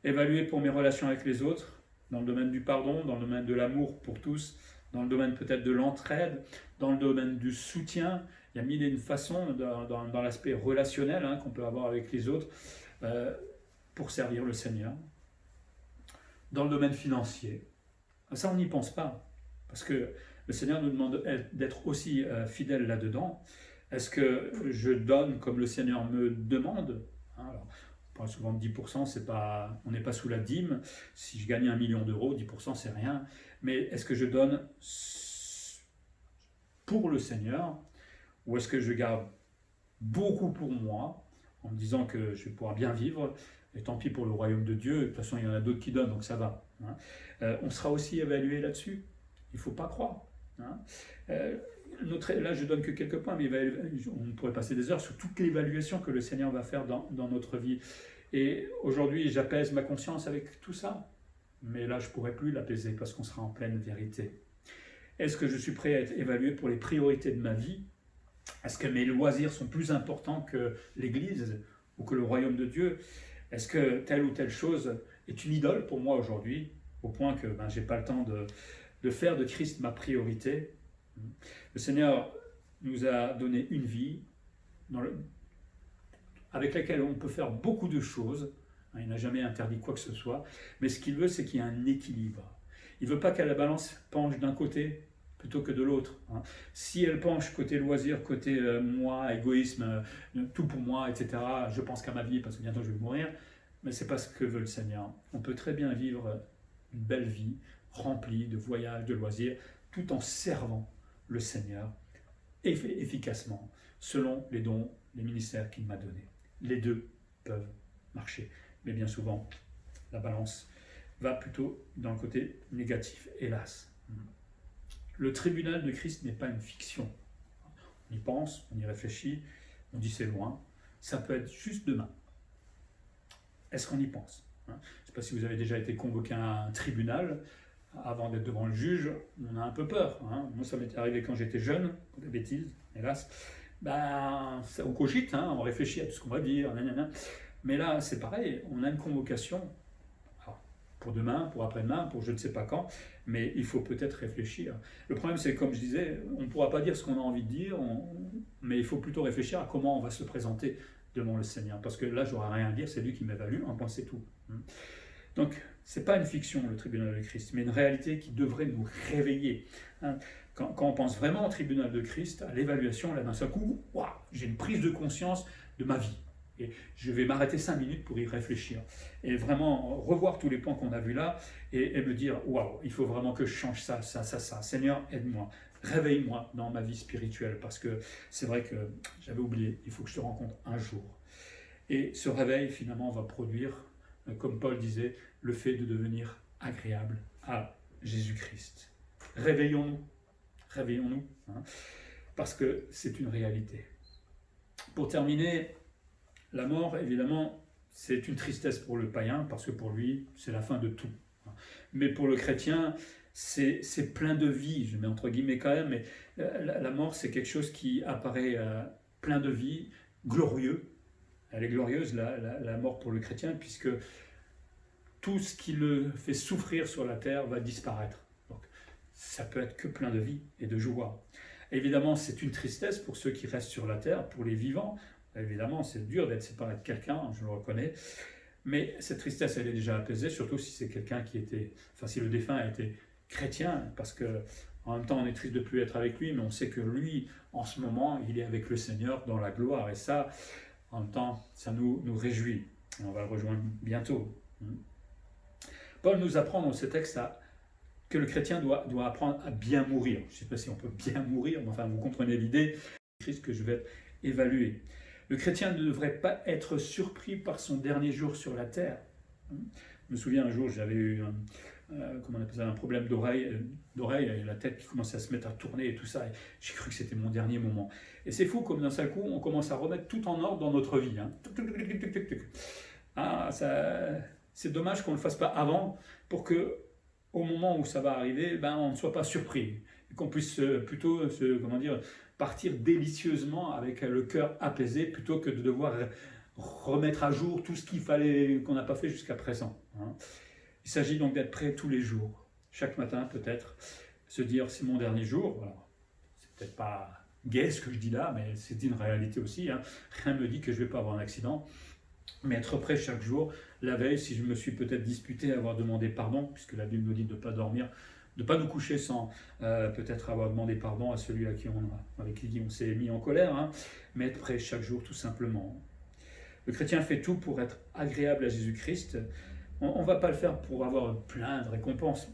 [SPEAKER 1] Évaluer pour mes relations avec les autres, dans le domaine du pardon, dans le domaine de l'amour pour tous, dans le domaine peut-être de l'entraide, dans le domaine du soutien. Il y a mille et une façons dans l'aspect relationnel qu'on peut avoir avec les autres pour servir le Seigneur. Dans le domaine financier, ça on n'y pense pas, parce que le Seigneur nous demande d'être aussi fidèle là-dedans. Est-ce que je donne comme le Seigneur me demande? Alors, on parle souvent de 10%, on n'est pas sous la dîme. Si je gagne 1 million d'euros, 10% c'est rien. Mais est-ce que je donne pour le Seigneur, ou est-ce que je garde beaucoup pour moi, en me disant que je vais pouvoir bien vivre, et tant pis pour le royaume de Dieu, de toute façon il y en a d'autres qui donnent, donc ça va. On sera aussi évalué là-dessus, il ne faut pas croire. Là je donne que quelques points, mais on pourrait passer des heures sur toute l'évaluation que le Seigneur va faire dans notre vie. Et aujourd'hui j'apaise ma conscience avec tout ça, mais là je ne pourrai plus l'apaiser parce qu'on sera en pleine vérité. Est-ce que je suis prêt à être évalué pour les priorités de ma vie? Est-ce que mes loisirs sont plus importants que l'Église ou que le royaume de Dieu? Est-ce que telle ou telle chose est une idole pour moi aujourd'hui, au point que je n'ai pas le temps de faire de Christ ma priorité? Le Seigneur nous a donné une vie avec laquelle on peut faire beaucoup de choses. Il n'a jamais interdit quoi que ce soit, mais ce qu'il veut, c'est qu'il y ait un équilibre. Il ne veut pas que la balance penche d'un côté plutôt que de l'autre. Si elle penche côté loisir, côté moi, égoïsme, tout pour moi, etc., je pense qu'à ma vie parce que bientôt je vais mourir, mais ce n'est pas ce que veut le Seigneur. On peut très bien vivre une belle vie remplie de voyages, de loisirs, tout en servant le Seigneur efficacement, selon les dons, les ministères qu'il m'a donnés. Les deux peuvent marcher, mais bien souvent, la balance va plutôt dans le côté négatif, hélas. Le tribunal de Christ n'est pas une fiction. On y pense, on y réfléchit, on dit c'est loin. Ça peut être juste demain. Est-ce qu'on y pense? Je ne sais pas si vous avez déjà été convoqué à un tribunal. Avant d'être devant le juge, on a un peu peur. Moi, ça m'était arrivé quand j'étais jeune, pour des bêtises, hélas. On cogite, on réfléchit à tout ce qu'on va dire, mais là, c'est pareil, on a une convocation pour demain, pour après-demain, pour je ne sais pas quand, mais il faut peut-être réfléchir. Le problème, c'est comme je disais, on ne pourra pas dire ce qu'on a envie de dire, mais il faut plutôt réfléchir à comment on va se présenter devant le Seigneur, parce que là, j'aurai rien à dire, c'est lui qui m'évalue, en pensez tout. Donc, ce n'est pas une fiction, le tribunal de Christ, mais une réalité qui devrait nous réveiller. Quand on pense vraiment au tribunal de Christ, à l'évaluation, là d'un seul coup, j'ai une prise de conscience de ma vie. Et je vais m'arrêter 5 minutes pour y réfléchir. Et vraiment revoir tous les points qu'on a vus là, et me dire, il faut vraiment que je change ça. Seigneur, aide-moi, réveille-moi dans ma vie spirituelle, parce que c'est vrai que j'avais oublié, il faut que je te rencontre un jour. Et ce réveil, finalement, va produire, comme Paul disait, le fait de devenir agréable à Jésus-Christ. Réveillons-nous, parce que c'est une réalité. Pour terminer, la mort, évidemment, c'est une tristesse pour le païen, parce que pour lui, c'est la fin de tout. Mais pour le chrétien, c'est plein de vie, je mets entre guillemets quand même, mais la mort, c'est quelque chose qui apparaît plein de vie, glorieux. Elle est glorieuse, la mort pour le chrétien, puisque tout ce qui le fait souffrir sur la terre va disparaître. Donc, ça peut être que plein de vie et de joie. Évidemment, c'est une tristesse pour ceux qui restent sur la terre, pour les vivants. Évidemment, c'est dur d'être séparé de quelqu'un, je le reconnais. Mais cette tristesse, elle est déjà apaisée, surtout si c'est quelqu'un qui était, enfin si le défunt a été chrétien, parce que en même temps, on est triste de ne plus être avec lui, mais on sait que lui, en ce moment, il est avec le Seigneur dans la gloire. Et ça, en même temps, ça nous réjouit. Et on va le rejoindre bientôt. Paul nous apprend dans ce texte que le chrétien doit apprendre à bien mourir. Je ne sais pas si on peut bien mourir, mais enfin, vous comprenez l'idée. Christ que je vais évaluer. Le chrétien ne devrait pas être surpris par son dernier jour sur la terre. Je me souviens un jour, j'avais eu un problème d'oreille, et la tête qui commençait à se mettre à tourner et tout ça. Et j'ai cru que c'était mon dernier moment. Et c'est fou comme d'un seul coup, on commence à remettre tout en ordre dans notre vie. C'est dommage qu'on ne le fasse pas avant pour que, au moment où ça va arriver, on ne soit pas surpris. Et qu'on puisse plutôt partir délicieusement avec le cœur apaisé plutôt que de devoir remettre à jour tout ce qu'on n'a pas fait jusqu'à présent. Il s'agit donc d'être prêt tous les jours, chaque matin peut-être, se dire c'est mon dernier jour. Alors, c'est peut-être pas gai ce que je dis là, mais c'est une réalité aussi. Rien ne me dit que je ne vais pas avoir un accident. Mais être prêt chaque jour, la veille, si je me suis peut-être disputé, avoir demandé pardon, puisque la Bible nous dit de ne pas dormir, de ne pas nous coucher sans peut-être avoir demandé pardon à celui avec qui on s'est mis en colère, mais être prêt chaque jour tout simplement. Le chrétien fait tout pour être agréable à Jésus-Christ. On ne va pas le faire pour avoir plein de récompenses.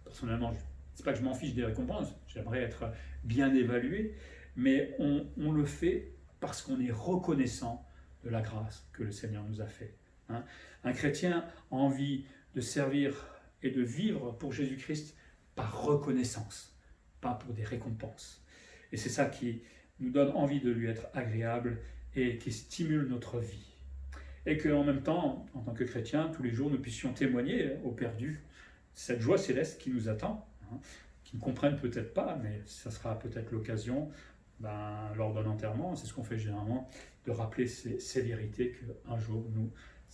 [SPEAKER 1] Personnellement, ce n'est pas que je m'en fiche des récompenses, j'aimerais être bien évalué, mais on le fait parce qu'on est reconnaissant de la grâce que le Seigneur nous a fait. Un chrétien a envie de servir et de vivre pour Jésus-Christ par reconnaissance, pas pour des récompenses. Et c'est ça qui nous donne envie de lui être agréable et qui stimule notre vie. Et qu'en même temps, en tant que chrétien, tous les jours, nous puissions témoigner aux perdus cette joie céleste qui nous attend, qui ne comprennent peut-être pas, mais ça sera peut-être l'occasion, lors d'un enterrement, c'est ce qu'on fait généralement, de rappeler ces vérités qu'un jour nous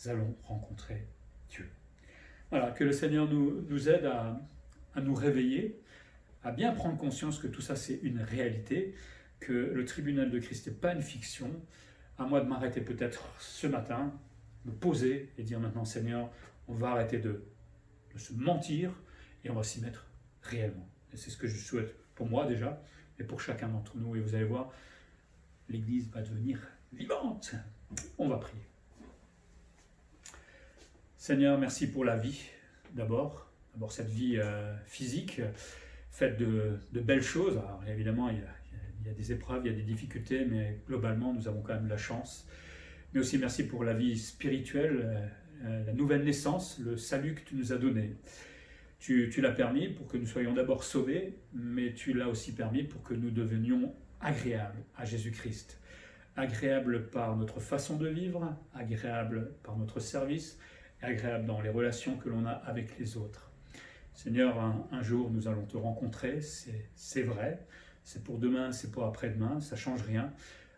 [SPEAKER 1] allons rencontrer Dieu. Voilà, que le Seigneur nous aide à nous réveiller, à bien prendre conscience que tout ça c'est une réalité, que le tribunal de Christ n'est pas une fiction. À moi de m'arrêter peut-être ce matin, me poser et dire maintenant Seigneur, on va arrêter de se mentir et on va s'y mettre réellement. Et c'est ce que je souhaite pour moi déjà, et pour chacun d'entre nous. Et vous allez voir, l'Église va devenir vivante. On va prier. Seigneur, merci pour la vie, d'abord cette vie physique, faite de belles choses. Alors évidemment, il y a des épreuves, il y a des difficultés, mais globalement, nous avons quand même la chance. Mais aussi merci pour la vie spirituelle, la nouvelle naissance, le salut que tu nous as donné. Tu l'as permis pour que nous soyons d'abord sauvés, mais tu l'as aussi permis pour que nous devenions agréables à Jésus-Christ. Agréables par notre façon de vivre, agréables par notre service, agréables dans les relations que l'on a avec les autres. Seigneur, un jour nous allons te rencontrer, c'est vrai, c'est pour demain, c'est pour après-demain, ça ne change rien.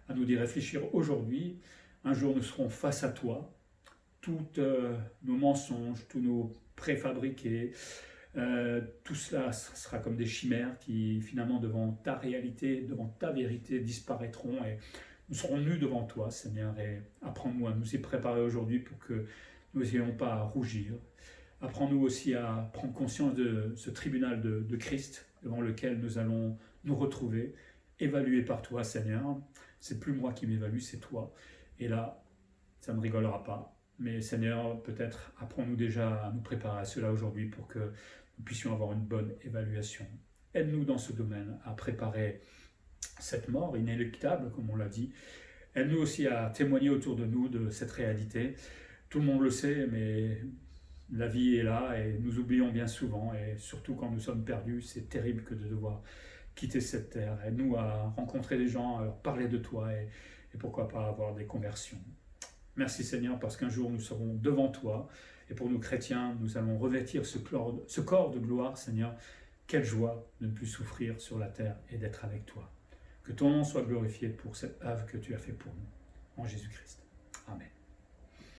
[SPEAKER 1] À nous d'y réfléchir aujourd'hui. Un jour nous serons face à toi, tous nos mensonges, tous nos préfabriqués, tout cela sera comme des chimères qui finalement devant ta réalité, devant ta vérité disparaîtront et nous serons nus devant toi, Seigneur, et apprends-nous à nous y préparer aujourd'hui pour que nous n'ayons pas à rougir. Apprends-nous aussi à prendre conscience de ce tribunal de Christ devant lequel nous allons nous retrouver, évalués par toi, Seigneur. C'est plus moi qui m'évalue, c'est toi. Et là, ça ne me rigolera pas. Mais Seigneur, peut-être apprends-nous déjà à nous préparer à cela aujourd'hui pour que nous puissions avoir une bonne évaluation. Aide-nous dans ce domaine à préparer cette mort inéluctable, comme on l'a dit. Aide-nous aussi à témoigner autour de nous de cette réalité. Tout le monde le sait, mais la vie est là et nous oublions bien souvent. Et surtout quand nous sommes perdus, c'est terrible que de devoir quitter cette terre. Aide-nous à rencontrer des gens, à leur parler de toi et pourquoi pas avoir des conversions. Merci Seigneur, parce qu'un jour nous serons devant toi. Et pour nous chrétiens, nous allons revêtir ce corps de gloire, Seigneur. Quelle joie de ne plus souffrir sur la terre et d'être avec toi. Que ton nom soit glorifié pour cette œuvre que tu as fait pour nous. En Jésus-Christ. Amen.